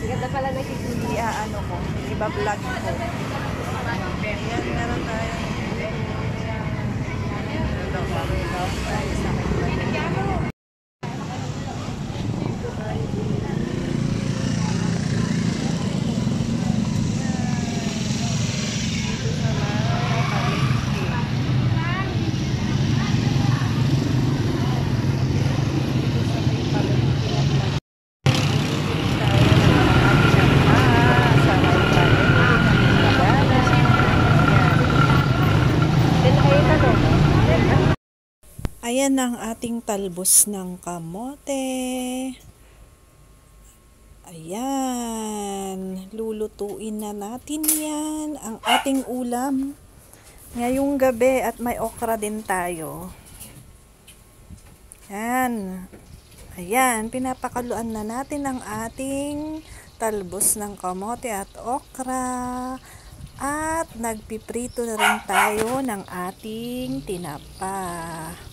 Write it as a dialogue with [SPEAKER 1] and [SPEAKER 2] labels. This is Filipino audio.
[SPEAKER 1] Ganda pala na kikita.
[SPEAKER 2] Ano ko, iba-vlog ko. Yan, meron tayo. Ayan ang ating talbos ng kamote. Ayan, lulutuin na natin yan. Ang ating ulam ngayong gabi at may okra din tayo. Ayan. Ayan, pinapakaluan na natin ang ating talbos ng kamote at okra. At nagpiprito na rin tayo ng ating tinapa.